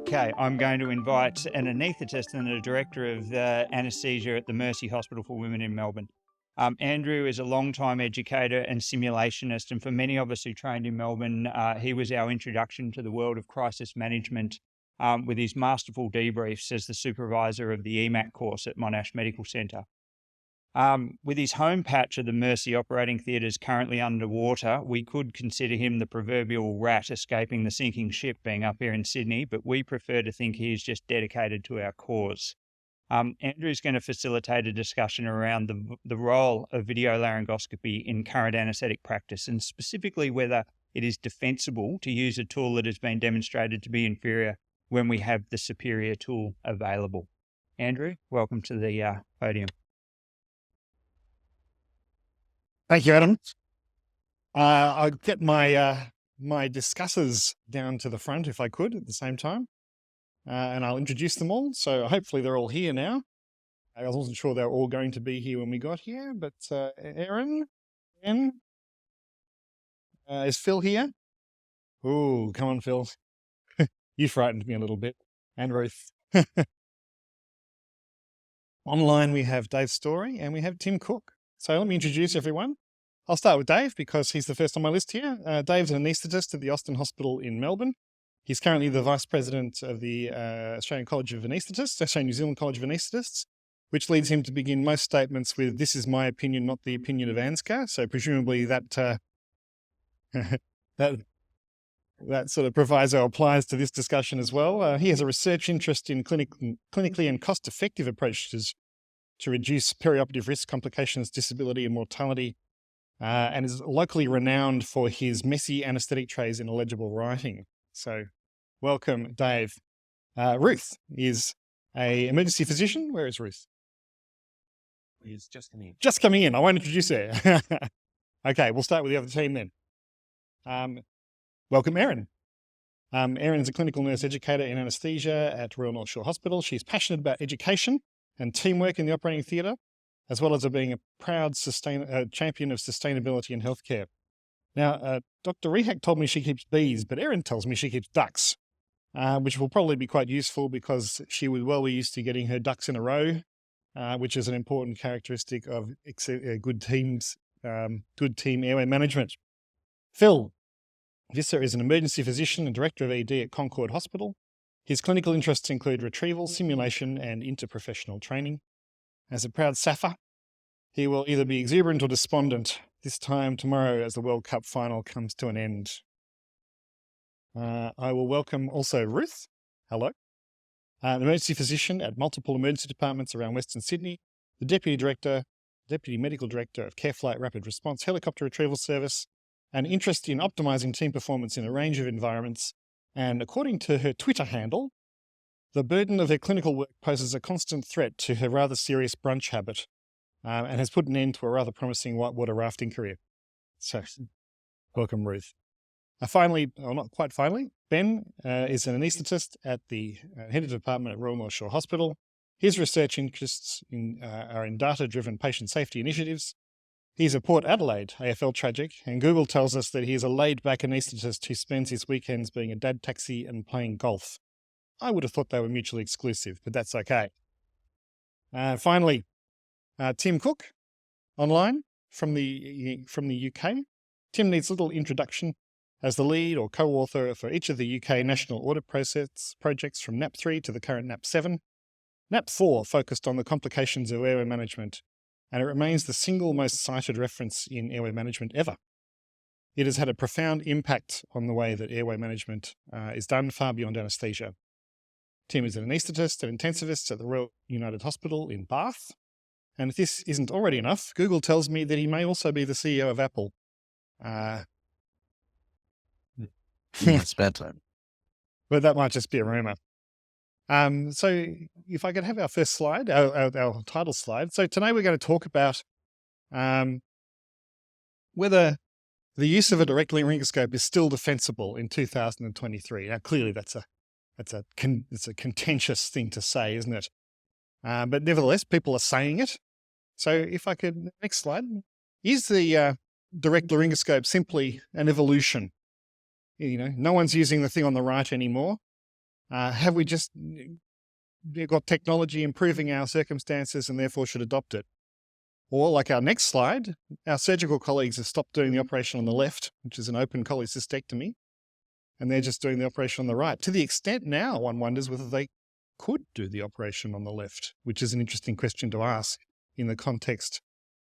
Okay, I'm going to invite an anaesthetist and the director of anaesthesia at the Mercy Hospital for Women in Melbourne. Andrew is a long-time educator and simulationist, and for many of us who trained in Melbourne, he was our introduction to the world of crisis management with his masterful debriefs as the supervisor of the EMAC course at Monash Medical Centre. With his home patch of the Mercy operating theatres currently underwater, we could consider him the proverbial rat escaping the sinking ship being up here in Sydney, but we prefer to think he is just dedicated to our cause. Andrew's going to facilitate a discussion around the role of video laryngoscopy in current anaesthetic practice, and specifically whether it is defensible to use a tool that has been demonstrated to be inferior when we have the superior tool available. Andrew, welcome to the podium. Thank you, Adam. I'll get my my discussers down to the front if I could at the same time, and I'll introduce them all. So hopefully they're all here now. I wasn't sure they were all going to be here when we got here, but Erin, Ben, is Phil here? Ooh, come on, Phil. You frightened me a little bit. And Ruth. Online we have Dave Story and we have Tim Cook. So let me introduce everyone. I'll start with Dave because he's the first on my list here. Dave's an anaesthetist at the Austin Hospital in Melbourne. He's currently the Vice President of the Australian College of Anaesthetists, Australian New Zealand College of Anaesthetists, which leads him to begin most statements with, "This is my opinion, not the opinion of ANZCA." So presumably that that sort of proviso applies to this discussion as well. He has a research interest in clinically and cost-effective approaches to reduce perioperative risk, complications, disability, and mortality, and is locally renowned for his messy anaesthetic trays in illegible writing. So welcome, Dave. Ruth is an emergency physician. Where is Ruth? He's just coming in. Just coming in. I won't introduce her. Okay, we'll start with the other team then. Welcome, Erin. Erin is a clinical nurse educator in anaesthesia at Royal North Shore Hospital. She's passionate about education and teamwork in the operating theatre, as well as being a proud champion of sustainability in healthcare. Now, Dr. Rehak told me she keeps bees, but Erin tells me she keeps ducks, which will probably be quite useful because she would well be used to getting her ducks in a row, which is an important characteristic of good team airway management. Phil Visser is an emergency physician and director of ED at Concord Hospital. His clinical interests include retrieval, simulation, and interprofessional training. As a proud SAFA, he will either be exuberant or despondent this time tomorrow as the World Cup final comes to an end. I will welcome also Ruth. Hello. An emergency physician at multiple emergency departments around Western Sydney, the Deputy Medical Director of CareFlight Rapid Response Helicopter Retrieval Service, an interest in optimizing team performance in a range of environments, and according to her Twitter handle, the burden of her clinical work poses a constant threat to her rather serious brunch habit, and has put an end to a rather promising whitewater rafting career. So, welcome, Ruth. Finally, or not quite finally, Ben is an anaesthetist at the head of department at Royal North Shore Hospital. His research interests are in data-driven patient safety initiatives. He's a Port Adelaide AFL tragic, and Google tells us that he is a laid-back anaesthetist who spends his weekends being a dad taxi and playing golf. I would have thought they were mutually exclusive, but that's okay. Finally, Tim Cook, online from the UK. Tim needs little introduction as the lead or co-author for each of the UK national audit process projects from NAP 3 to the current NAP 7. NAP 4 focused on the complications of airway management, and it remains the single most cited reference in airway management ever. It has had a profound impact on the way that airway management is done far beyond anaesthesia. Tim is an anaesthetist and intensivist at the Royal United Hospital in Bath. And if this isn't already enough, Google tells me that he may also be the CEO of Apple. It's bad time. But that might just be a rumor. So if I could have our first slide, our title slide. So today we're going to talk about whether the use of a direct laryngoscope is still defensible in 2023. Now, clearly that's a contentious thing to say, isn't it? But nevertheless, people are saying it. So if I could, next slide. Is the direct laryngoscope simply an evolution? You know, no one's using the thing on the right anymore. Have we just got technology improving our circumstances and therefore should adopt it? Or like our next slide, our surgical colleagues have stopped doing the operation on the left, which is an open cholecystectomy, and they're just doing the operation on the right. To the extent now one wonders whether they could do the operation on the left, which is an interesting question to ask in the context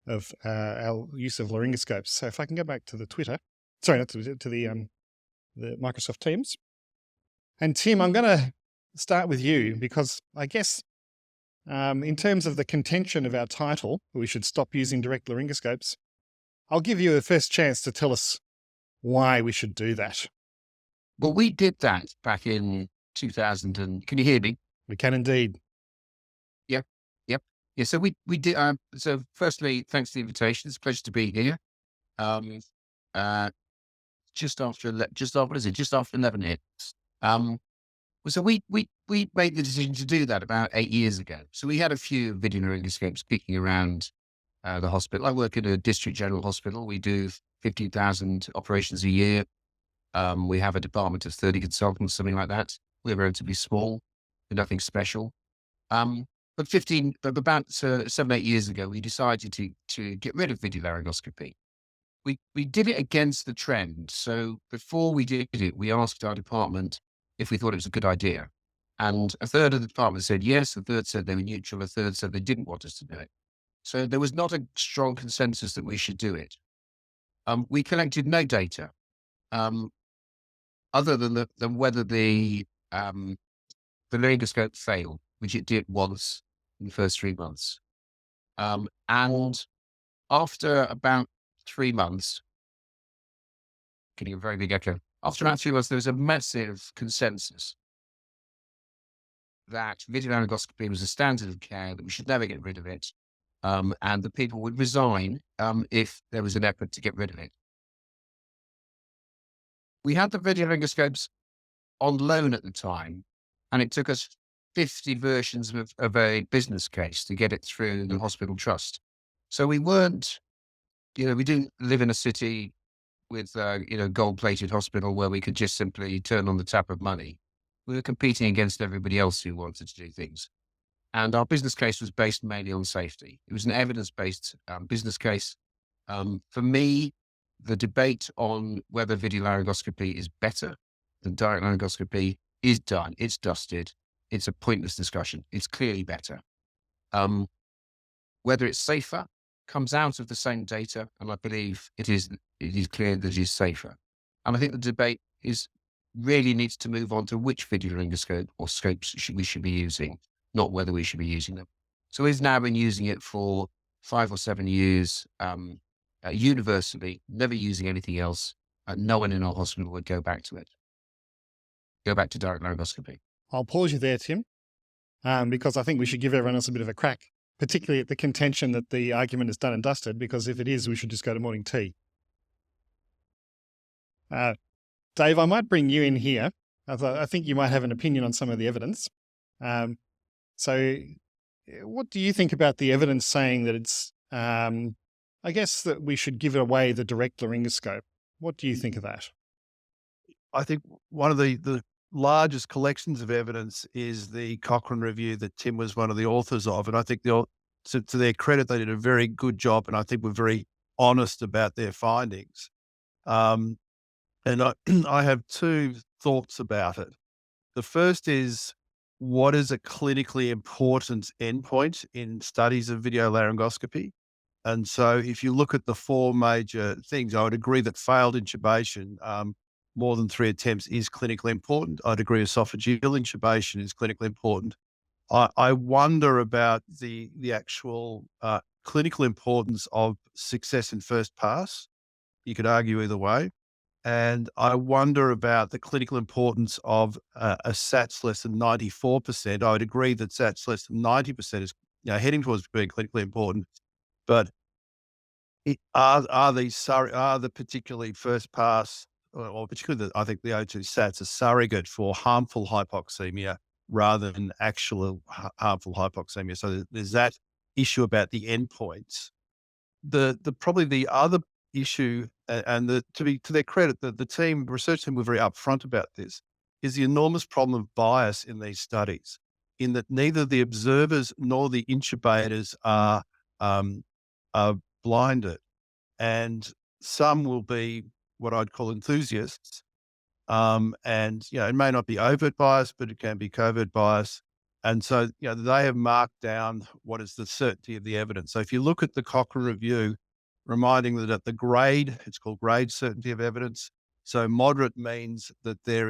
of our use of laryngoscopes. So if I can go back to the Twitter, sorry, not to the Microsoft Teams. And Tim, I'm going to start with you because I guess in terms of the contention of our title, we should stop using direct laryngoscopes. I'll give you a first chance to tell us why we should do that. Well, we did that back in 2000 and can you hear me? We can indeed. Yep. Yeah. So we did, so firstly, thanks for the invitation. It's a pleasure to be here. Just after what is it? Just after 11 hits. So we made the decision to do that about 8 years ago. So we had a few video laryngoscopes kicking around the hospital. I work at a district general hospital. We do 15,000 operations a year. We have a department of 30 consultants, something like that. We're relatively small, but nothing special. But about 7, 8 years ago, we decided to get rid of video laryngoscopy. We did it against the trend. So before we did it, we asked our department if we thought it was a good idea. And a third of the department said yes, a third said they were neutral, a third said they didn't want us to do it. So there was not a strong consensus that we should do it. We collected no data other than whether the laryngoscope failed, which it did once in the first 3 months. And after about 3 months, getting a very big echo, after about 3 months, there was a massive consensus that video laryngoscopy was a standard of care, that we should never get rid of it, and that people would resign if there was an effort to get rid of it. We had the video laryngoscopes on loan at the time, and it took us 50 versions of a business case to get it through the hospital trust. So we weren't, we didn't live in a city with, gold-plated hospital where we could just simply turn on the tap of money. We were competing against everybody else who wanted to do things. And our business case was based mainly on safety. It was an evidence-based business case. For me, the debate on whether video laryngoscopy is better than direct laryngoscopy is done. It's dusted. It's a pointless discussion. It's clearly better. Whether it's safer comes out of the same data, and I believe it is clear that it is safer. And I think the debate really needs to move on to which video laryngoscope or scopes we should be using, not whether we should be using them. So we've now been using it for 5 or 7 years, universally, never using anything else. No one in our hospital would go back to it. Go back to direct laryngoscopy. I'll pause you there, Tim, because I think we should give everyone else a bit of a crack, particularly at the contention that the argument is done and dusted, because if it is, we should just go to morning tea. Dave, I might bring you in here. I think you might have an opinion on some of the evidence. So what do you think about the evidence saying that it's, I guess that we should give away the direct laryngoscope? What do you think of that? I think one of the largest collections of evidence is the Cochrane review that Tim was one of the authors of. And I think to their credit, they did a very good job. And I think we're very honest about their findings. And I have 2 thoughts about it. The first is, what is a clinically important endpoint in studies of video laryngoscopy? And so if you look at the 4 major things, I would agree that failed intubation, more than 3 attempts, is clinically important. I'd agree esophageal intubation is clinically important. I wonder about the actual clinical importance of success in first pass. You could argue either way. And I wonder about the clinical importance of a SATS less than 94%. I would agree that SATS less than 90% is heading towards being clinically important. But are the particularly first pass, or particularly I think the O2 SATs, a surrogate for harmful hypoxemia rather than actual harmful hypoxemia? So there's that issue about the endpoints. Probably the other issue, and to their credit, the research team were very upfront about this, is the enormous problem of bias in these studies, in that neither the observers nor the intubators are blinded. And some will be what I'd call enthusiasts. And, it may not be overt bias, but it can be covert bias. And so, they have marked down what is the certainty of the evidence. So if you look at the Cochrane review, reminding that at the grade, it's called grade certainty of evidence. So moderate means that they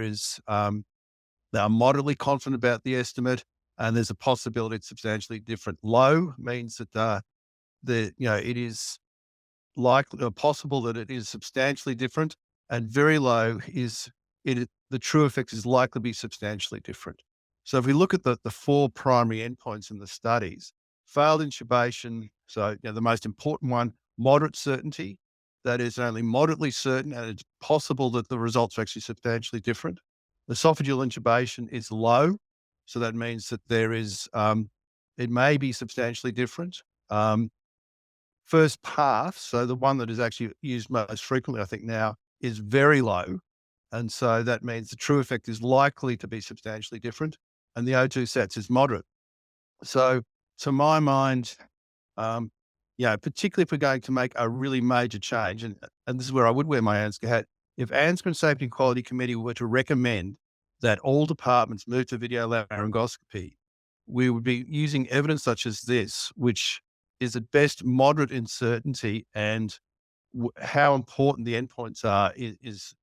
are moderately confident about the estimate, and there's a possibility it's substantially different. Low means that it is likely or possible that it is substantially different, and very low is the true effect is likely to be substantially different. So if we look at the 4 primary endpoints in the studies, failed intubation, so the most important one, moderate certainty, that is only moderately certain, and it's possible that the results are actually substantially different. Esophageal intubation is low, so that means that there is it may be substantially different. First pass, so the one that is actually used most frequently, I think now, is very low. And so that means the true effect is likely to be substantially different. And the O2 SATs is moderate. So to my mind, particularly if we're going to make a really major change, and this is where I would wear my ANZCA hat, if ANZCA Safety and Quality Committee were to recommend that all departments move to video laryngoscopy, we would be using evidence such as this, which is at best moderate in certainty, and how important the endpoints are is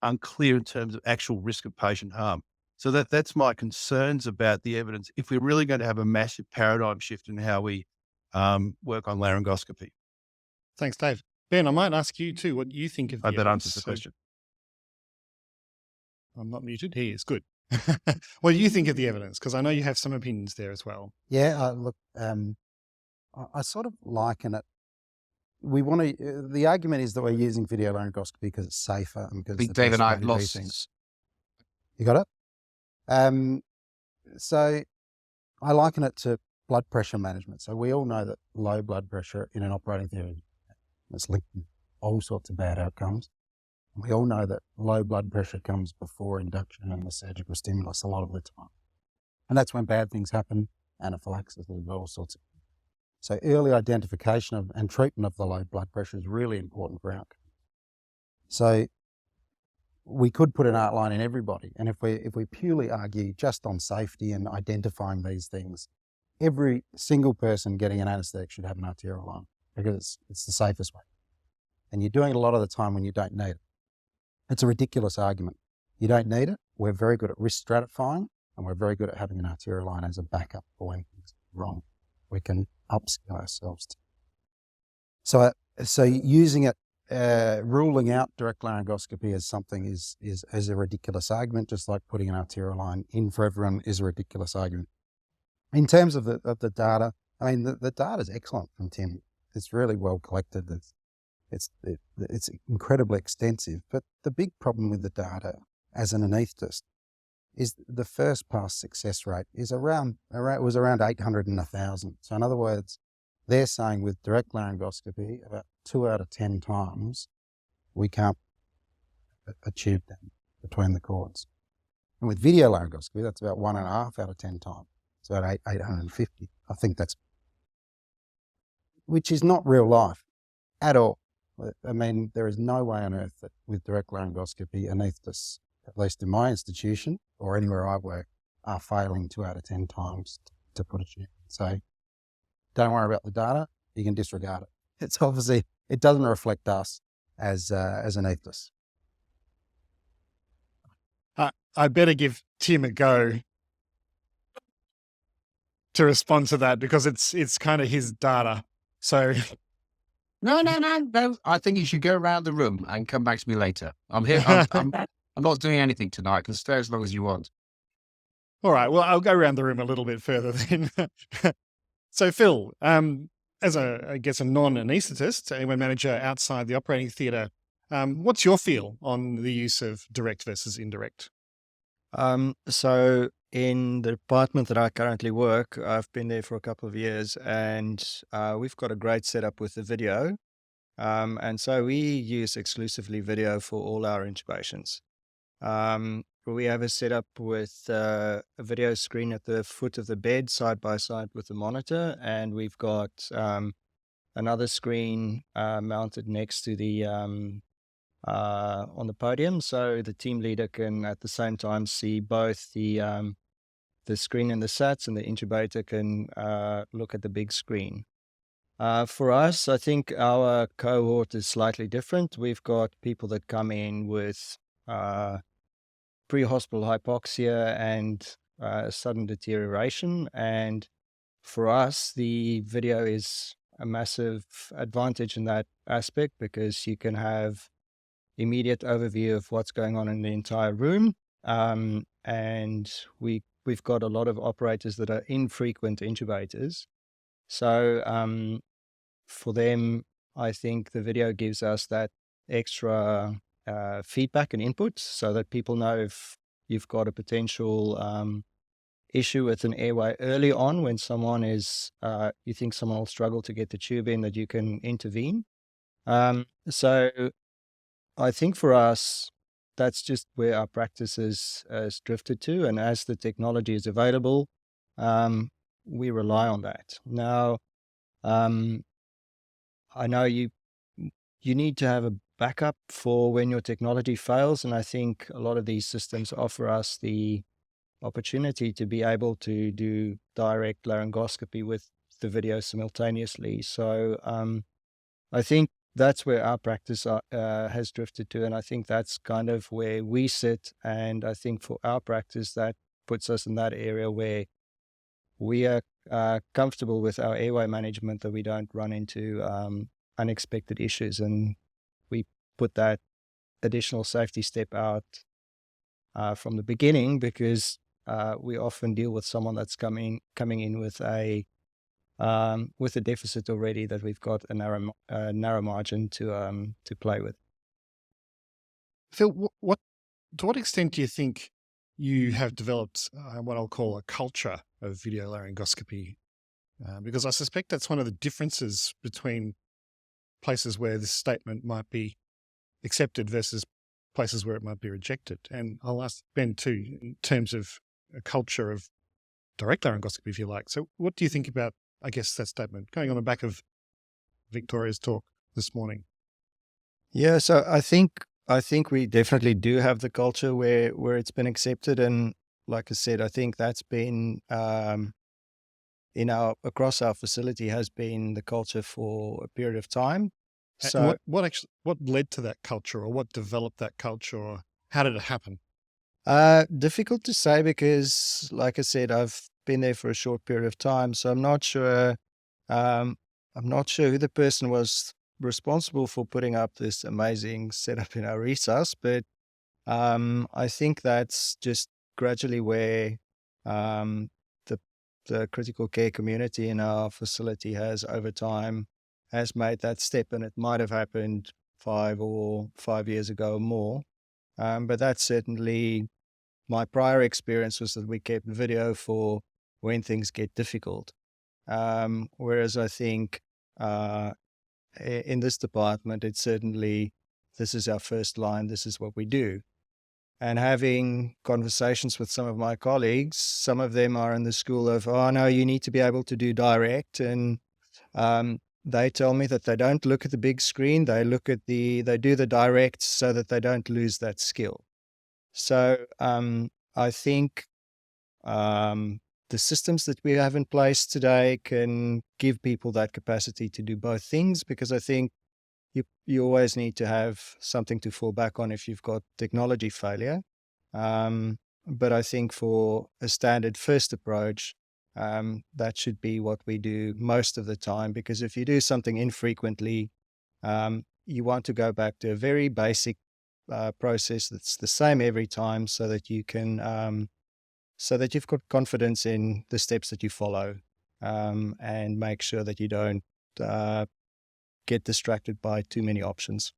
unclear in terms of actual risk of patient harm. So that's my concerns about the evidence if we're really going to have a massive paradigm shift in how we work on laryngoscopy. Thanks, Dave. Ben, I might ask you too what you think of the I hope that evidence. answers the question. I'm not muted. He is good. What do you think of the evidence? Because I know you have some opinions there as well. Yeah, look, I sort of liken it. The argument is that we're using video laryngoscopy because it's safer and because I think Dave and I have lost. You got it? So I liken it to blood pressure management. So we all know that low blood pressure in an operating theatre is linked to all sorts of bad outcomes. We all know that low blood pressure comes before induction and the surgical stimulus a lot of the time. And that's when bad things happen, anaphylaxis, all sorts of things. So early identification of and treatment of the low blood pressure is really important for outcomes. So we could put an outline in everybody. And if we purely argue just on safety and identifying these things, every single person getting an anaesthetic should have an arterial line because it's the safest way. And you're doing it a lot of the time when you don't need it. It's a ridiculous argument. You don't need it. We're very good at risk stratifying, and we're very good at having an arterial line as a backup for when things go wrong. We can upskill ourselves. So using it, ruling out direct laryngoscopy as something is a ridiculous argument, just like putting an arterial line in for everyone is a ridiculous argument. In terms of the data, I mean, the data is excellent from Tim. It's really well collected. It's incredibly extensive. But the big problem with the data as an anaesthetist is the first pass success rate is around 800 in 1,000. So in other words, they're saying with direct laryngoscopy, about 2 out of 10 times, we can't achieve that between the cords. And with video laryngoscopy, that's about 1.5 out of 10 times. So about 850. I think which is not real life at all. I mean, there is no way on earth that with direct laryngoscopy, anaesthetists, at least in my institution or anywhere I work, are failing 2 out of 10 times to put it in. So don't worry about the data. You can disregard it. It's obviously, it doesn't reflect us as anaesthetists. I better give Tim a go to respond to that because it's kind of his data. So No. I think you should go around the room and come back to me later. I'm here. I'm not doing anything tonight. Can stay as long as you want. All right. Well, I'll go around the room a little bit further then. So Phil, as a non-anaesthetist, A1 manager outside the operating theatre, what's your feel on the use of direct versus indirect? So in the department that I currently work, I've been there for a couple of years, and we've got a great setup with the video. And so we use exclusively video for all our intubations. We have a setup with a video screen at the foot of the bed, side by side with the monitor, and we've got another screen mounted next to the on the podium, so the team leader can at the same time see both the screen in the SATs, and the intubator can look at the big screen. For us, I think our cohort is slightly different. We've got people that come in with pre-hospital hypoxia and sudden deterioration. And for us, the video is a massive advantage in that aspect, because you can have immediate overview of what's going on in the entire room. And we've got a lot of operators that are infrequent intubators. So for them, I think the video gives us that extra feedback and input, so that people know if you've got a potential issue with an airway early on, when someone is, you think someone will struggle to get the tube in, that you can intervene. So I think for us, that's just where our practice has drifted to. And as the technology is available, we rely on that. Now, I know you need to have a backup for when your technology fails. And I think a lot of these systems offer us the opportunity to be able to do direct laryngoscopy with the video simultaneously. So I think that's where our practice has drifted to. And I think that's kind of where we sit. And I think for our practice, that puts us in that area where we are comfortable with our airway management, that we don't run into unexpected issues. And we put that additional safety step out from the beginning, because we often deal with someone that's coming in with a deficit already, that we've got a narrow margin to play with. Phil, to what extent do you think you have developed what I'll call a culture of video laryngoscopy? Because I suspect that's one of the differences between places where this statement might be accepted versus places where it might be rejected. And I'll ask Ben too, in terms of a culture of direct laryngoscopy, if you like. So what do you think about, I guess, that statement, going on the back of Victoria's talk this morning? Yeah, so I think we definitely do have the culture where it's been accepted. And like I said, I think that's been across our facility has been the culture for a period of time. So what led to that culture, or what developed that culture, or how did it happen? Difficult to say, because like I said, I've been there for a short period of time, so I'm not sure who the person was responsible for putting up this amazing setup in our resus, but I think that's just gradually where the critical care community in our facility has, over time, has made that step. And it might have happened 5 years ago or more. But that's certainly my prior experience, was that we kept video for when things get difficult. Whereas I think in this department, it's certainly, this is our first line, this is what we do. And having conversations with some of my colleagues, some of them are in the school of, oh no, you need to be able to do direct. And they tell me that they don't look at the big screen, they do the direct, so that they don't lose that skill. So I think the systems that we have in place today can give people that capacity to do both things, because I think you always need to have something to fall back on if you've got technology failure. But I think for a standard first approach, that should be what we do most of the time, because if you do something infrequently, you want to go back to a very basic process that's the same every time, so that you can, so that you've got confidence in the steps that you follow, and make sure that you don't get distracted by too many options.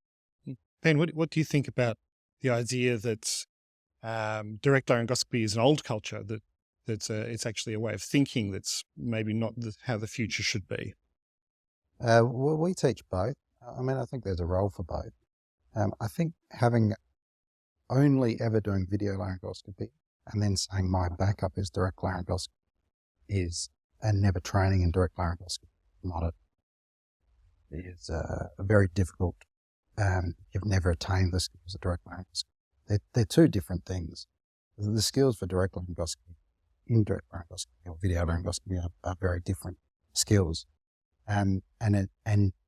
Ben, what do you think about the idea that direct laryngoscopy is an old culture, that it's actually a way of thinking that's maybe not how the future should be? Well, we teach both. I mean, I think there's a role for both. I think having only ever doing video laryngoscopy and then saying my backup is direct laryngoscopy and never training in direct laryngoscopy. It is very difficult. You've never attained the skills of direct laryngoscopy. They're two different things. The skills for direct laryngoscopy, indirect laryngoscopy, or video laryngoscopy are very different skills. And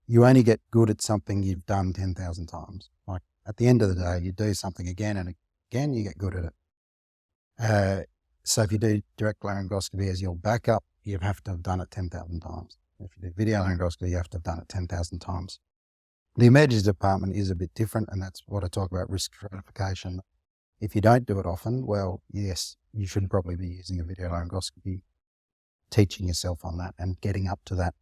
you only get good at something you've done 10,000 times. Like at the end of the day, you do something again and again, you get good at it. So if you do direct laryngoscopy as your backup, you have to have done it 10,000 times. If you do video laryngoscopy, you have to have done it 10,000 times. The emergency department is a bit different, and that's what I talk about risk stratification. If you don't do it often, well, yes, you should probably be using a video laryngoscopy, teaching yourself on that and getting up to that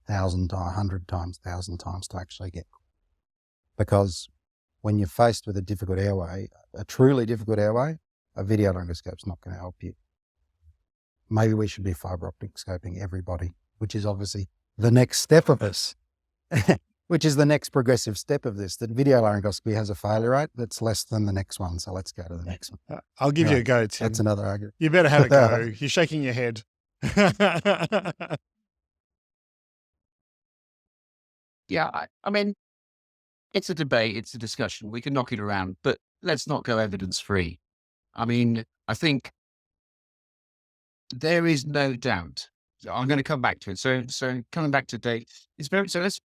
1,000 to 100 times, 1,000 times to actually get. Because when you're faced with a difficult airway, a truly difficult airway, a video laryngoscope's not going to help you. Maybe we should be fibre optic scoping everybody, which is obviously the next step of this, which is the next progressive step of this, that video laryngoscopy has a failure rate that's less than the next one. So let's go to the next one. I'll give you a go, Tim. That's another argument. You better have a go. You're shaking your head. Yeah, I mean, it's a debate, it's a discussion. We can knock it around, but let's not go evidence-free. I mean, I think there is no doubt. I'm going to come back to it. So coming back to date, let's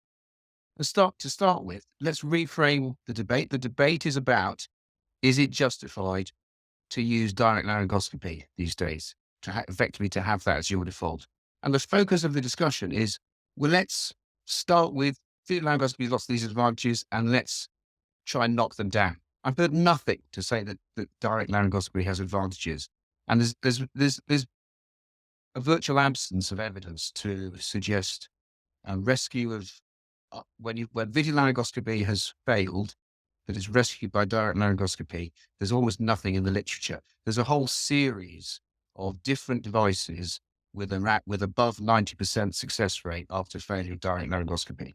start with, let's reframe the debate. The debate is about, is it justified to use direct laryngoscopy these days, effectively to have that as your default? And the focus of the discussion is, well, let's start with video laryngoscopy, lots of these advantages, and let's try and knock them down. I've heard nothing to say that direct laryngoscopy has advantages. And there's a virtual absence of evidence to suggest a rescue of, when video laryngoscopy has failed, that is rescued by direct laryngoscopy, there's almost nothing in the literature. There's a whole series of different devices with above 90% success rate after failure of direct laryngoscopy.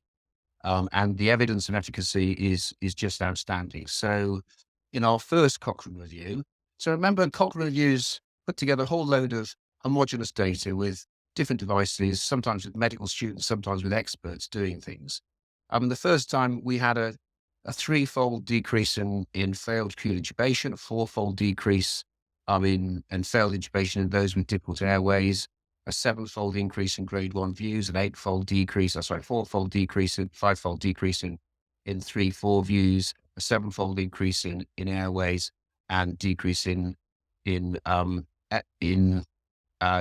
And the evidence and efficacy is just outstanding. So in our first Cochrane review, so remember, Cochrane reviews put together a whole load of homogeneous data with different devices, sometimes with medical students, sometimes with experts doing things. The first time we had a threefold decrease in failed acute intubation, a fourfold decrease in failed intubation in those with difficult airways, a sevenfold increase in grade 1 views, an fourfold decrease in 5-fold decrease in 3-4 views, a sevenfold increase in airways, and decrease in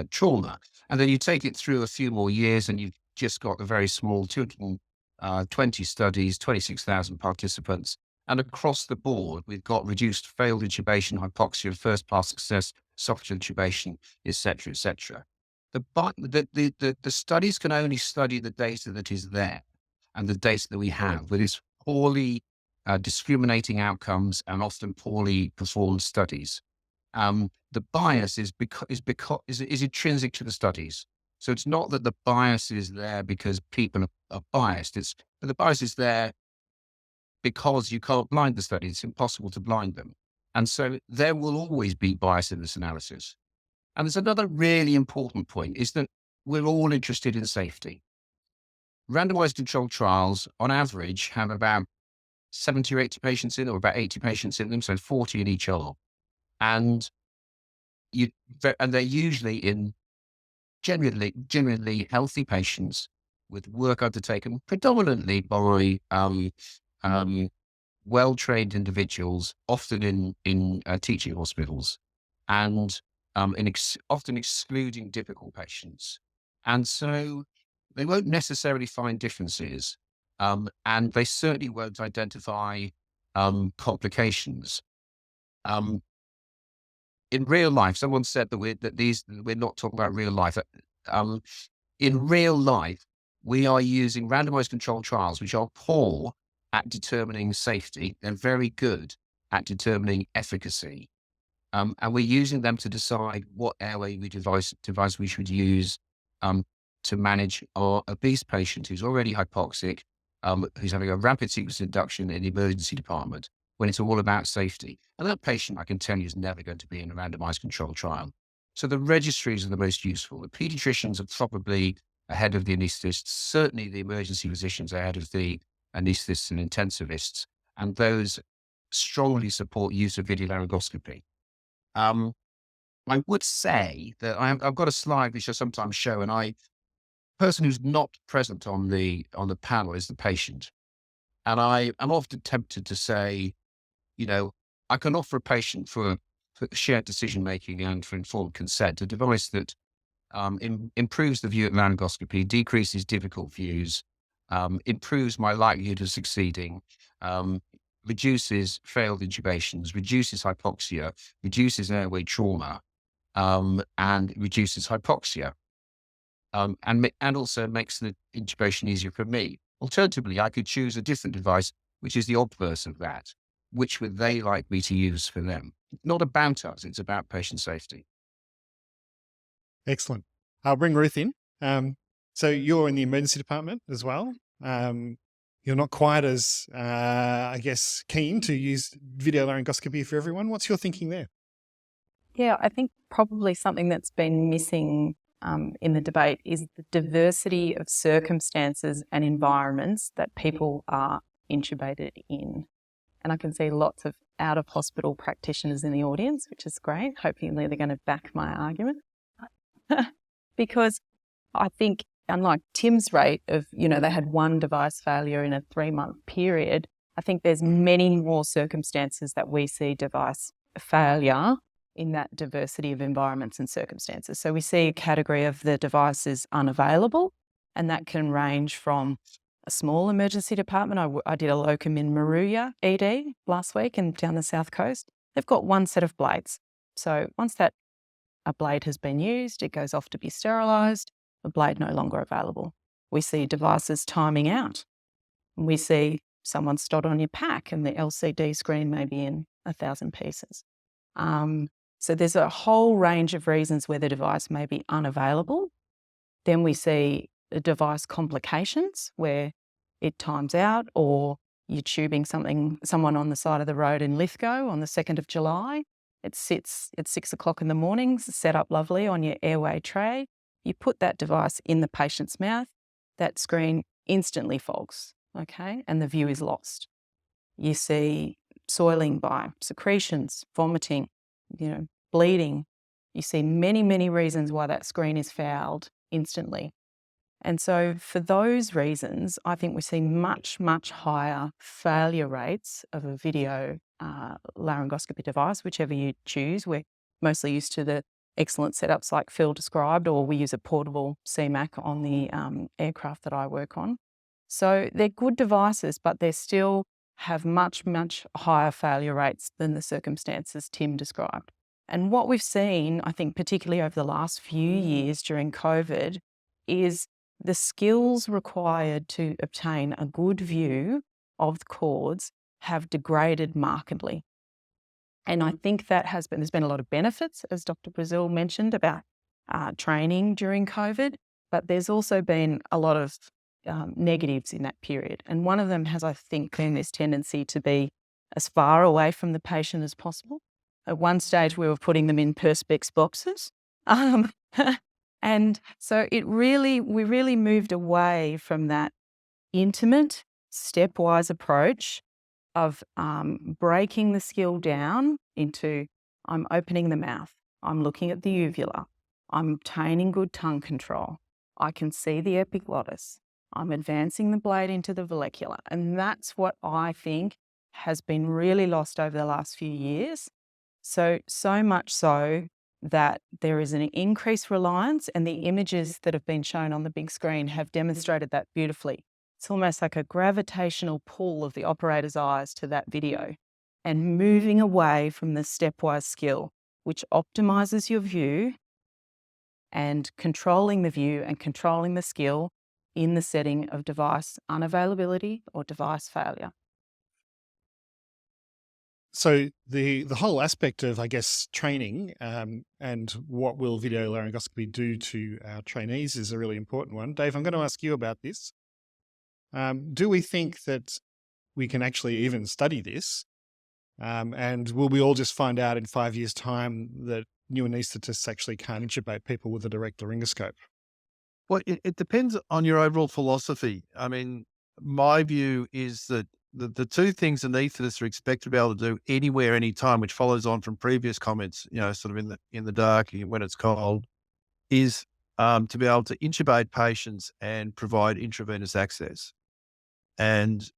trauma. And then you take it through a few more years and you've just got a very small 220 studies, 26,000 participants. And across the board, we've got reduced failed intubation, hypoxia, first pass success, soft intubation, et cetera, et cetera. The studies can only study the data that is there and the data that we have with its poorly discriminating outcomes and often poorly performed studies. The bias is intrinsic to the studies. So it's not that the bias is there because people are biased. But the bias is there because you can't blind the study. It's impossible to blind them. And so there will always be bias in this analysis. And there's another really important point, is that we're all interested in safety. Randomized controlled trials, on average, have about 70 or 80 patients in, or about 80 patients in them, so 40 in each arm. And they're usually in genuinely healthy patients with work undertaken predominantly by well-trained individuals, often in teaching hospitals, and often excluding difficult patients. And so they won't necessarily find differences, and they certainly won't identify complications. In real life, someone said that we're not talking about real life. In real life, we are using randomized controlled trials, which are poor at determining safety and very good at determining efficacy. And we're using them to decide what airway device we should use to manage our obese patient who's already hypoxic, who's having a rapid sequence induction in the emergency department. when it's all about safety. And that patient, I can tell you, is never going to be in a randomized controlled trial. So the registries are the most useful. The pediatricians are probably ahead of the anaesthetists. Certainly the emergency physicians are ahead of the anaesthetists and intensivists. And those strongly support use of video laryngoscopy. I would say that I've got a slide which I sometimes show, and the person who's not present on the panel is the patient. And I am often tempted to say, I can offer a patient for shared decision-making and for informed consent, a device that improves the view at laryngoscopy, decreases difficult views, improves my likelihood of succeeding, reduces failed intubations, reduces hypoxia, reduces airway trauma, and reduces hypoxia, and also makes the intubation easier for me. Alternatively, I could choose a different device, which is the obverse of that. Which would they like me to use for them? It's not about us, it's about patient safety. Excellent. I'll bring Ruth in. So you're in the emergency department as well. You're not quite as, I guess, keen to use video laryngoscopy for everyone. What's your thinking there? Yeah, I think probably something that's been missing in the debate is the diversity of circumstances and environments that people are intubated in. And I can see lots of out-of-hospital practitioners in the audience, which is great. Hopefully they're going to back my argument. Because I think, unlike Tim's rate of, they had one device failure in a 3-month period, I think there's many more circumstances that we see device failure in that diversity of environments and circumstances. So we see a category of the device is unavailable, and that can range from a small emergency department. I did a locum in Maruya ED last week and down the south coast. They've got one set of blades. So once that a blade has been used, it goes off to be sterilised, the blade no longer available. We see devices timing out. We see someone stood on your pack and the LCD screen may be in 1,000 pieces. So there's a whole range of reasons where the device may be unavailable. Then we see the device complications where it times out, or you're tubing someone on the side of the road in Lithgow on the 2nd of July. It sits at 6 o'clock in the morning, set up lovely on your airway tray. You put that device in the patient's mouth, that screen instantly fogs, okay, and the view is lost. You see soiling by secretions, vomiting, bleeding. You see many, many reasons why that screen is fouled instantly. And so for those reasons, I think we see much, much higher failure rates of a video laryngoscopy device, whichever you choose. We're mostly used to the excellent setups like Phil described, or we use a portable CMAC on the aircraft that I work on. So they're good devices, but they still have much, much higher failure rates than the circumstances Tim described. And what we've seen, I think, particularly over the last few years during COVID, is the skills required to obtain a good view of the cords have degraded markedly. And I think that there's been a lot of benefits, as Dr. Brazil mentioned, about training during COVID, but there's also been a lot of negatives in that period. And one of them has, I think, been this tendency to be as far away from the patient as possible. At one stage, we were putting them in Perspex boxes. And so we really moved away from that intimate, stepwise approach of breaking the skill down into I'm opening the mouth, I'm looking at the uvula, I'm obtaining good tongue control, I can see the epiglottis, I'm advancing the blade into the vallecula. And that's what I think has been really lost over the last few years. So much so that there is an increased reliance, and the images that have been shown on the big screen have demonstrated that beautifully. It's almost like a gravitational pull of the operator's eyes to that video, and moving away from the stepwise skill, which optimizes your view and controlling the view and controlling the skill in the setting of device unavailability or device failure. So the whole aspect of, I guess, training and what will video laryngoscopy do to our trainees is a really important one. Dave, I'm going to ask you about this. Do we think that we can actually even study this And will we all just find out in 5 years' time that new anaesthetists actually can't intubate people with a direct laryngoscope? Well, it depends on your overall philosophy. I mean, my view is that the two things anaesthetists are expected to be able to do anywhere, anytime, which follows on from previous comments, sort of in the dark when it's cold, is to be able to intubate patients and provide intravenous access. And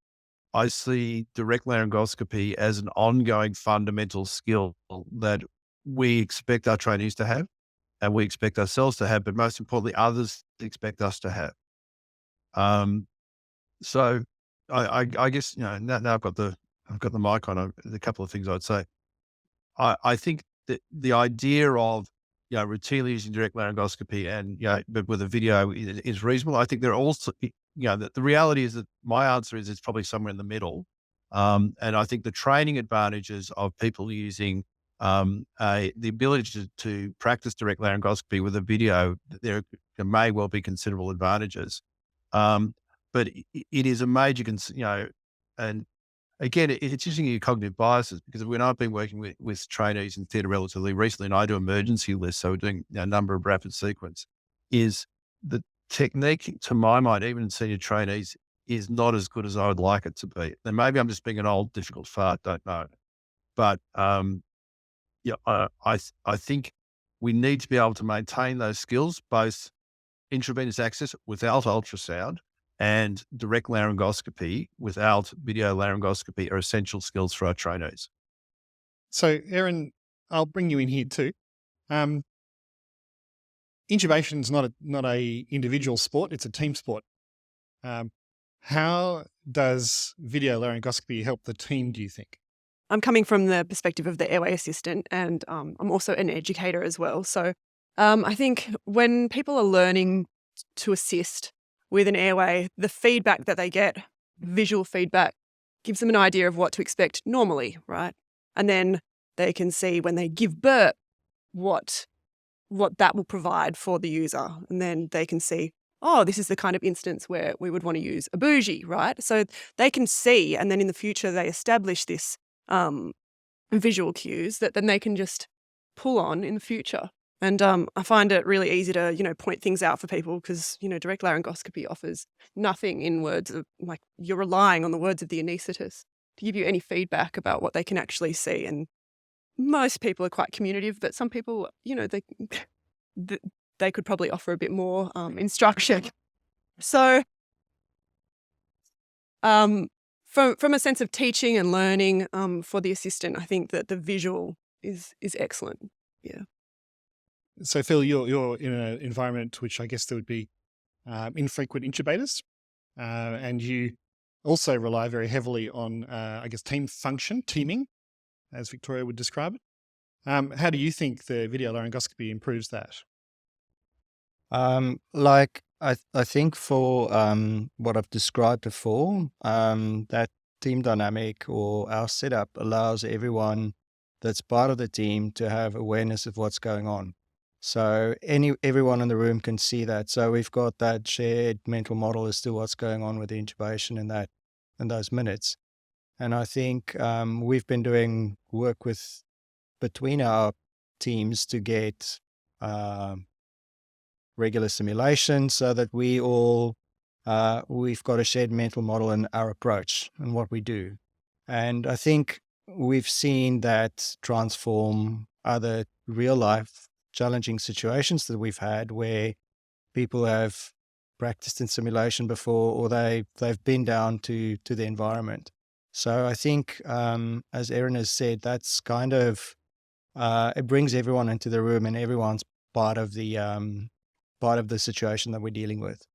I see direct laryngoscopy as an ongoing fundamental skill that we expect our trainees to have, and we expect ourselves to have, but most importantly, others expect us to have. So I guess, now I've got the mic on. There's a couple of things I'd say. I think that the idea of, routinely using direct laryngoscopy and, but with a video is reasonable. I think there are also, the reality is that my answer is it's probably somewhere in the middle. And I think the training advantages of people using the ability to practice direct laryngoscopy with a video, there may well be considerable advantages. But it is a major, and again, it's interesting your cognitive biases, because when I've been working with trainees in theatre relatively recently, and I do emergency lists, so we're doing a number of rapid sequence, is the technique, to my mind, even in senior trainees, is not as good as I would like it to be. And maybe I'm just being an old, difficult fart, don't know. But I think we need to be able to maintain those skills, both intravenous access without ultrasound and direct laryngoscopy without video laryngoscopy are essential skills for our trainees. So, Erin, I'll bring you in here too. Intubation is not a individual sport; it's a team sport. How does video laryngoscopy help the team, do you think? I'm coming from the perspective of the airway assistant, and I'm also an educator as well. So I think when people are learning to assist with an airway, the feedback that they get, visual feedback, gives them an idea of what to expect normally, right? And then they can see when they give burp what that will provide for the user. And then they can see, oh, this is the kind of instance where we would want to use a bougie, right? So they can see, and then in the future they establish this visual cues that then they can just pull on in the future. And I find it really easy to, point things out for people, because, direct laryngoscopy offers nothing in words of, like, you're relying on the words of the anaesthetist to give you any feedback about what they can actually see. And most people are quite communicative, but some people, they could probably offer a bit more instruction. So from a sense of teaching and learning for the assistant, I think that the visual is excellent. Yeah. So, Phil, you're in an environment which I guess there would be infrequent intubators, and you also rely very heavily on, teaming, as Victoria would describe it. How do you think the video laryngoscopy improves that? I think for what I've described before, that team dynamic or our setup allows everyone that's part of the team to have awareness of what's going on. So everyone in the room can see that. So we've got that shared mental model as to what's going on with the intubation in those minutes. And I think we've been doing work between our teams to get regular simulation, so that we've got a shared mental model in our approach and what we do. And I think we've seen that transform other real life challenging situations that we've had, where people have practiced in simulation before, or they've been down to the environment. So I think, as Erin has said, that's kind of it brings everyone into the room, and everyone's part of the situation that we're dealing with.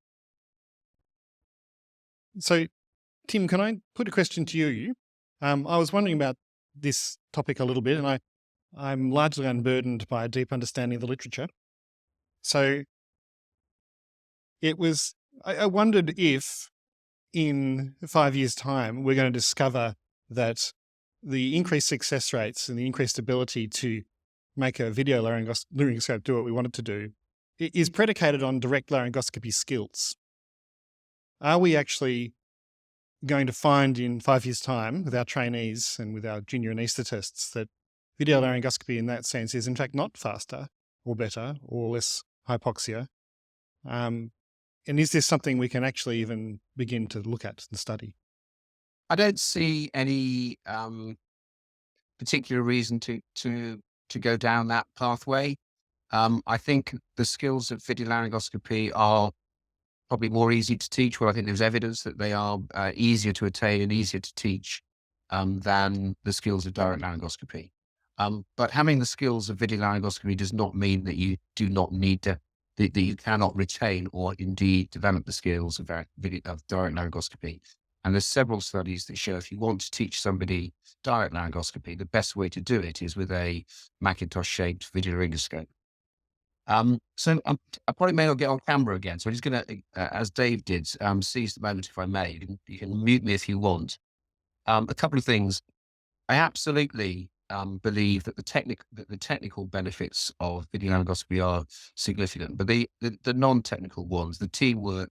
So, Tim, can I put a question to you? I was wondering about this topic a little bit, and I'm largely unburdened by a deep understanding of the literature. So I wondered if in 5 years' time, we're going to discover that the increased success rates and the increased ability to make a video laryngoscope do what we want it to do is predicated on direct laryngoscopy skills. Are we actually going to find in 5 years' time with our trainees and with our junior anaesthetists that video laryngoscopy in that sense is in fact not faster or better or less hypoxia? And is this something we can actually even begin to look at and study? I don't see any particular reason to go down that pathway. I think the skills of video laryngoscopy are probably more easy to teach. Well, I think there's evidence that they are easier to attain and easier to teach than the skills of direct laryngoscopy. But having the skills of video laryngoscopy does not mean that you do not need to, that you cannot retain or indeed develop the skills of direct laryngoscopy. And there's several studies that show if you want to teach somebody direct laryngoscopy, the best way to do it is with a Macintosh-shaped video laryngoscope. So I probably may not get on camera again. So I'm just going to, as Dave did, seize the moment if I may. You can mute me if you want. A couple of things. I absolutely believe that the technical benefits of video laryngoscopy are significant, but the non-technical ones, the teamwork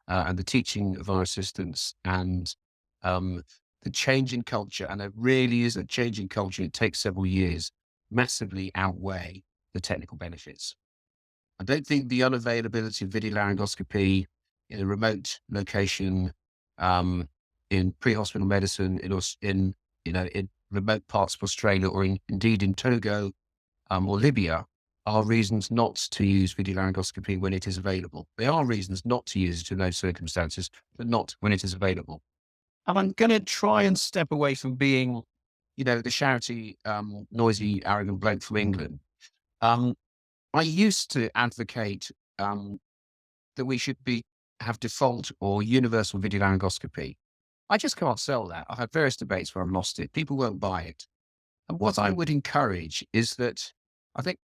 and the teaching of our assistants and the change in culture, and there really is a change in culture, it takes several years, massively outweigh the technical benefits. I don't think the unavailability of video laryngoscopy in a remote location, in pre-hospital medicine, in remote parts of Australia, or indeed in Togo or Libya, are reasons not to use video laryngoscopy when it is available. There are reasons not to use it in those circumstances, but not when it is available. And I'm going to try and step away from being, the shouty, noisy, arrogant bloke from England. I used to advocate that we should have default or universal video laryngoscopy. I just can't sell that. I've had various debates where I've lost it. People won't buy it. And what I would encourage is that I think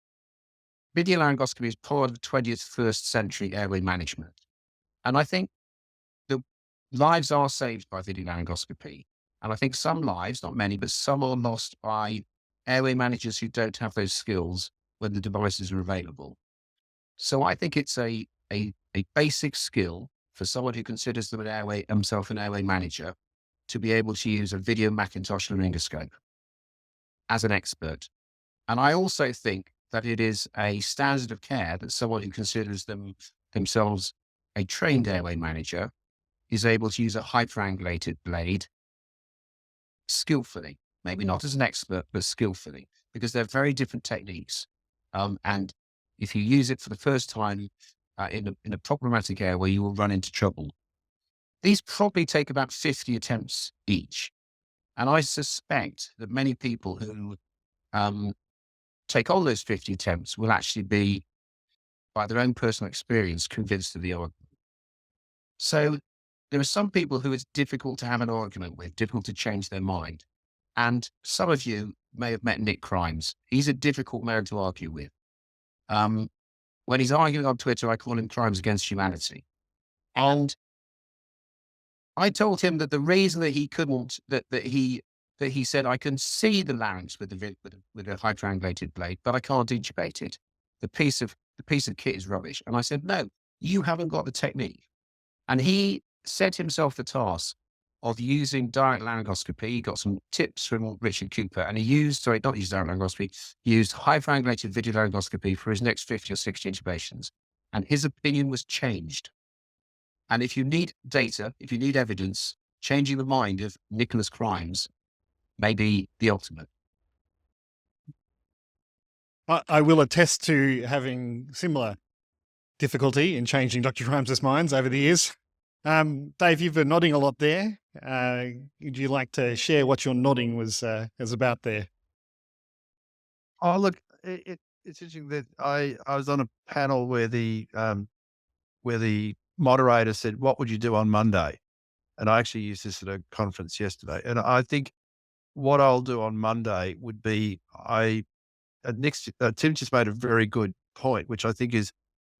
video laryngoscopy is part of the 21st century airway management. And I think the lives are saved by video laryngoscopy. And I think some lives, not many, but some are lost by airway managers who don't have those skills when the devices are available. So I think it's a basic skill for someone who considers himself an airway manager to be able to use a video Macintosh laryngoscope as an expert. And I also think that it is a standard of care that someone who considers themselves a trained airway manager is able to use a hyperangulated blade skillfully, maybe not as an expert, but skillfully, because they're very different techniques. And if you use it for the first time in a problematic airway, you will run into trouble. These probably take about 50 attempts each. And I suspect that many people who take on those 50 attempts will actually be, by their own personal experience, convinced of the argument. So there are some people who it's difficult to have an argument with, difficult to change their mind. And some of you may have met Nick Crimes. He's a difficult man to argue with. When he's arguing on Twitter, I call him Crimes Against Humanity. And I told him that the reason that he couldn't, that he said, I can see the larynx with a hyperangulated blade, but I can't intubate it. The piece of kit is rubbish. And I said, no, you haven't got the technique. And he set himself the task of using direct laryngoscopy. He got some tips from Richard Cooper, and he used direct laryngoscopy, he used hyperangulated video laryngoscopy for his next 50 or 60 intubations. And his opinion was changed. And if you need data, if you need evidence, changing the mind of Nicholas Crimes may be the ultimate. I will attest to having similar difficulty in changing Dr. Crimes's minds over the years. Dave, you've been nodding a lot there. Would you like to share what your nodding was about there? Oh, look, it's interesting that I was on a panel where the moderator said, "What would you do on Monday?" And I actually used this at a conference yesterday. And I think what I'll do on Monday would be, Tim just made a very good point, which I think is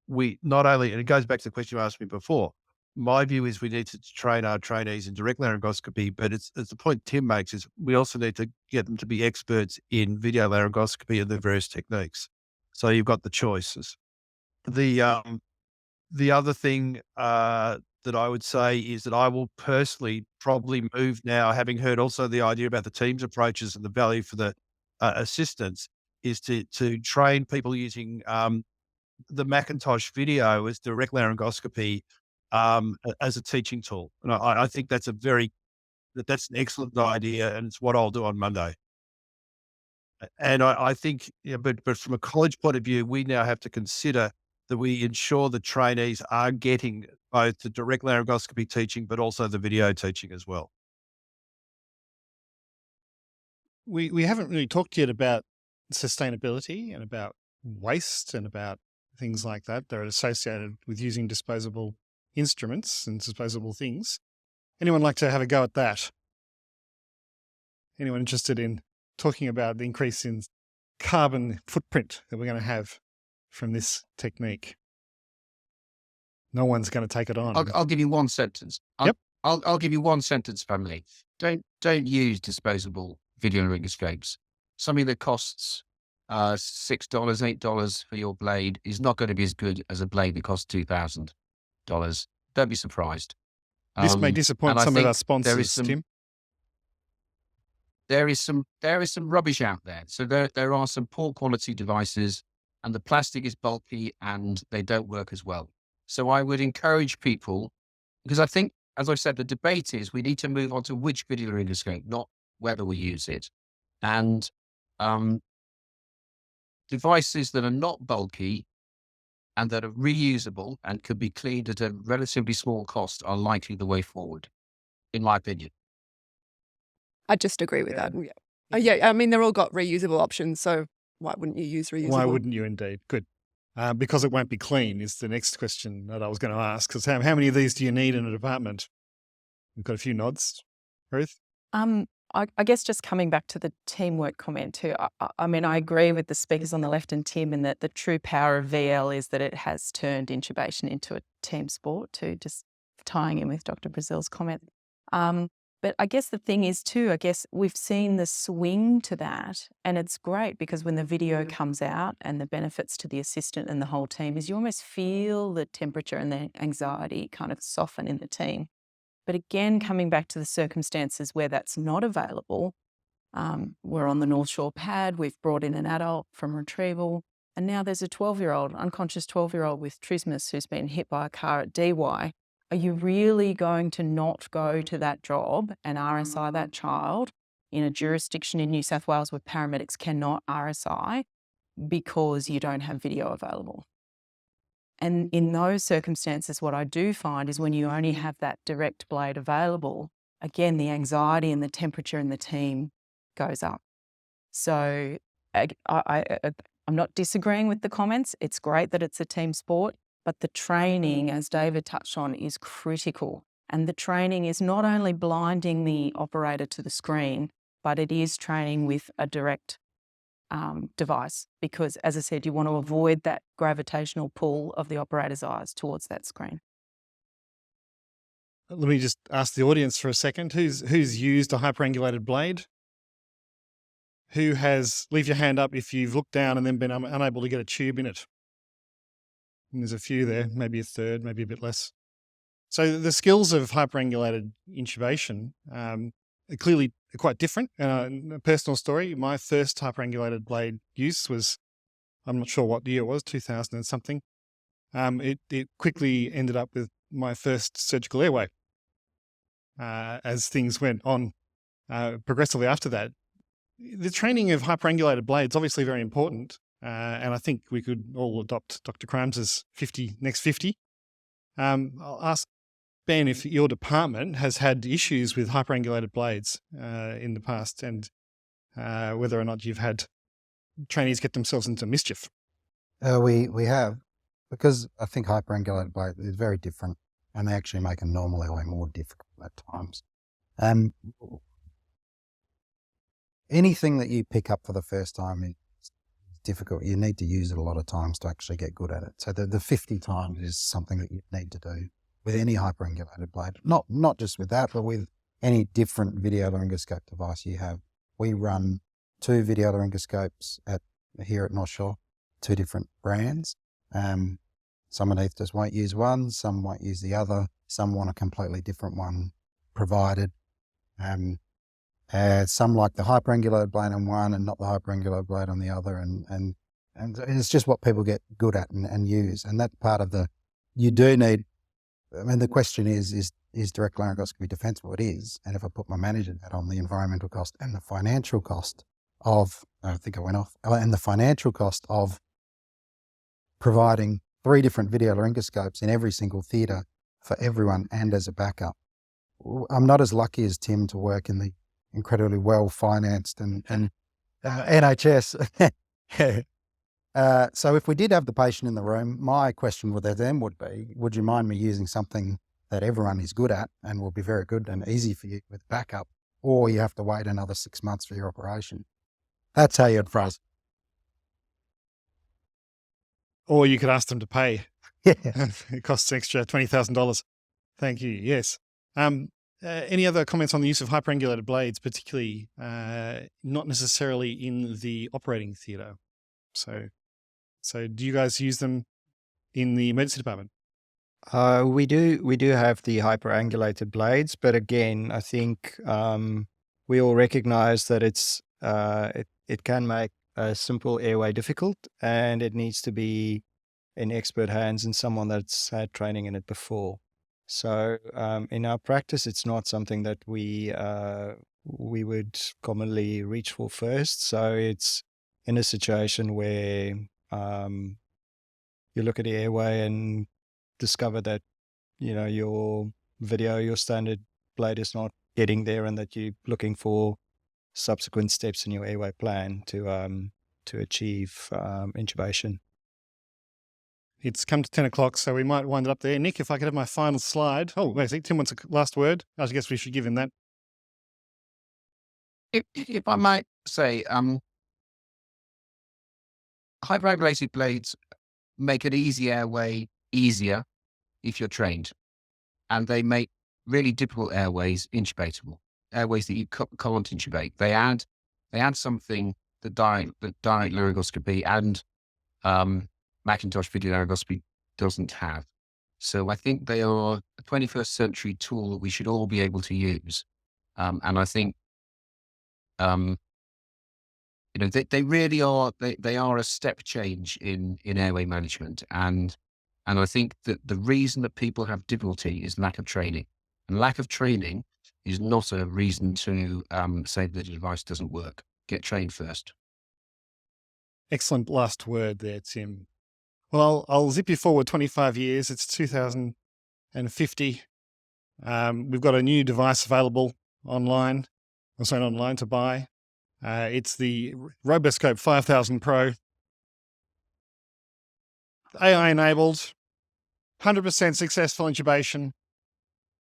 we not only, and it goes back to the question you asked me before, my view is we need to train our trainees in direct laryngoscopy, but it's the point Tim makes is we also need to get them to be experts in video laryngoscopy and the various techniques. So you've got the choices. The other thing that I would say is that I will personally probably move now, having heard also the idea about the team's approaches and the value for the assistants, is to train people using the Macintosh video as direct laryngoscopy as a teaching tool. And I think that's that's an excellent idea, and it's what I'll do on Monday. And I think, but from a college point of view, we now have to consider that we ensure the trainees are getting both the direct laryngoscopy teaching, but also the video teaching as well. We haven't really talked yet about sustainability and about waste and about things like that that are associated with using disposable instruments and disposable things. Anyone like to have a go at that? Anyone interested in talking about the increase in carbon footprint that we're going to have from this technique? No one's going to take it on. I'll give you one sentence. Yep. I'll give you one sentence, family. Don't use disposable video laryngoscopes. Something that costs $6, $8 for your blade is not going to be as good as a blade that costs $2,000. Don't be surprised. This may disappoint some of our sponsors, Tim. There is some rubbish out there. So there are some poor quality devices, and the plastic is bulky and they don't work as well. So I would encourage people, because I think, as I said, the debate is we need to move on to which video laryngoscope, not whether we use it. And devices that are not bulky and that are reusable and could be cleaned at a relatively small cost are likely the way forward, in my opinion. I just agree with that. Yeah. I mean, they're all got reusable options, so why wouldn't you use reusable? Why wouldn't you indeed? Good. Because it won't be clean is the next question that I was going to ask. Because how many of these do you need in a department? We've got a few nods. Ruth? I guess just coming back to the teamwork comment too, I mean, I agree with the speakers on the left and Tim in that the true power of VL is that it has turned intubation into a team sport too, just tying in with Dr. Brazil's comment. But I guess the thing is too, I guess we've seen the swing to that, and it's great because when the video comes out and the benefits to the assistant and the whole team is you almost feel the temperature and the anxiety kind of soften in the team. But again, coming back to the circumstances where that's not available, we're on the North Shore pad, we've brought in an adult from retrieval, and now there's a 12-year-old, unconscious 12-year-old with trismus who's been hit by a car at DY. Are you really going to not go to that job and RSI that child in a jurisdiction in New South Wales where paramedics cannot RSI because you don't have video available? And in those circumstances, what I do find is when you only have that direct blade available, again, the anxiety and the temperature in the team goes up. So I'm not disagreeing with the comments. It's great that it's a team sport, but the training, as David touched on, is critical. And the training is not only blinding the operator to the screen, but it is training with a direct device, because as I said, you want to avoid that gravitational pull of the operator's eyes towards that screen. Let me just ask the audience for a second. Who's used a hyperangulated blade? Who has, leave your hand up if you've looked down and then been unable to get a tube in it. And there's a few there, maybe a third, maybe a bit less. So the skills of hyperangulated intubation are clearly quite different. A personal story, my first hyperangulated blade use was, I'm not sure what year it was, 2000 and something. It quickly ended up with my first surgical airway as things went on progressively after that. The training of hyperangulated blades is obviously very important, and I think we could all adopt Dr. Crimes's next 50. I'll ask Ben if your department has had issues with hyperangulated blades in the past, and whether or not you've had trainees get themselves into mischief. We have, because I think hyperangulated blade is very different, and they actually make a normal airway more difficult at times. Anything that you pick up for the first time is difficult. You need to use it a lot of times to actually get good at it. So the 50 times is something that you need to do with any hyperangulated blade. Not just with that, but with any different video laryngoscope device you have. We run 2 video laryngoscopes here at North Shore, 2 different brands. Some anaesthetists won't use one, some won't use the other. Some want a completely different one provided. Some like the hyperangulated blade on one and not the hyperangulated blade on the other. And it's just what people get good at and use. And that's part of you do need, I mean, the question is direct laryngoscopy defensible? It is. And if I put my manager hat on, the environmental cost and the financial cost of, I think I went off, and the financial cost of providing 3 different video laryngoscopes in every single theatre for everyone and as a backup. I'm not as lucky as Tim to work in the incredibly well-financed and NHS. So if we did have the patient in the room, my question with them would be, would you mind me using something that everyone is good at and will be very good and easy for you with backup, or you have to wait another 6 months for your operation? That's how you'd phrase it. Or you could ask them to pay. Yeah. It costs extra $20,000. Thank you. Yes. Any other comments on the use of hyperangulated blades, particularly not necessarily in the operating theatre? So do you guys use them in the emergency department? We do have the hyperangulated blades, but again, I think we all recognize that it can make a simple airway difficult, and it needs to be in expert hands and someone that's had training in it before. So in our practice, it's not something that we would commonly reach for first. So it's in a situation where you look at the airway and discover that, your standard blade is not getting there, and that you're looking for subsequent steps in your airway plan to achieve intubation. It's come to 10 o'clock, so we might wind it up there. Nick, if I could have my final slide. Oh, wait, I think Tim wants a last word. I guess we should give him that. If I might say, hyperangulated blades make an easy airway easier if you're trained, and they make really difficult airways intubatable, airways that you can't intubate. They add something that direct laryngoscopy and Macintosh video laryngoscopy doesn't have. So I think they are a 21st century tool that we should all be able to use. And I think, they really are, they are a step change in airway management. And I think that the reason that people have difficulty is lack of training. And lack of training is not a reason to say that the device doesn't work. Get trained first. Excellent last word there, Tim. Well, I'll zip you forward 25 years. It's 2050. We've got a new device available online to buy. It's the Roboscope 5000 Pro. AI-enabled, 100% successful intubation,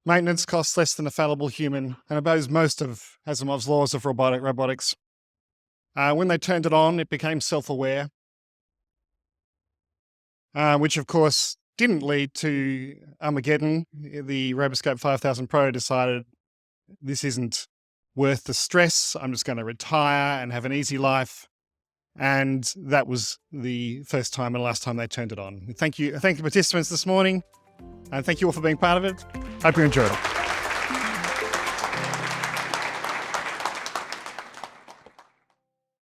maintenance costs less than a fallible human, and obeys most of Asimov's laws of robotics. When they turned it on, it became self-aware, which of course didn't lead to Armageddon. The Roboscope 5000 Pro decided this isn't worth the stress. I'm just going to retire and have an easy life. And that was the first time and last time they turned it on. Thank you participants this morning, and thank you all for being part of it. Hope you enjoyed it.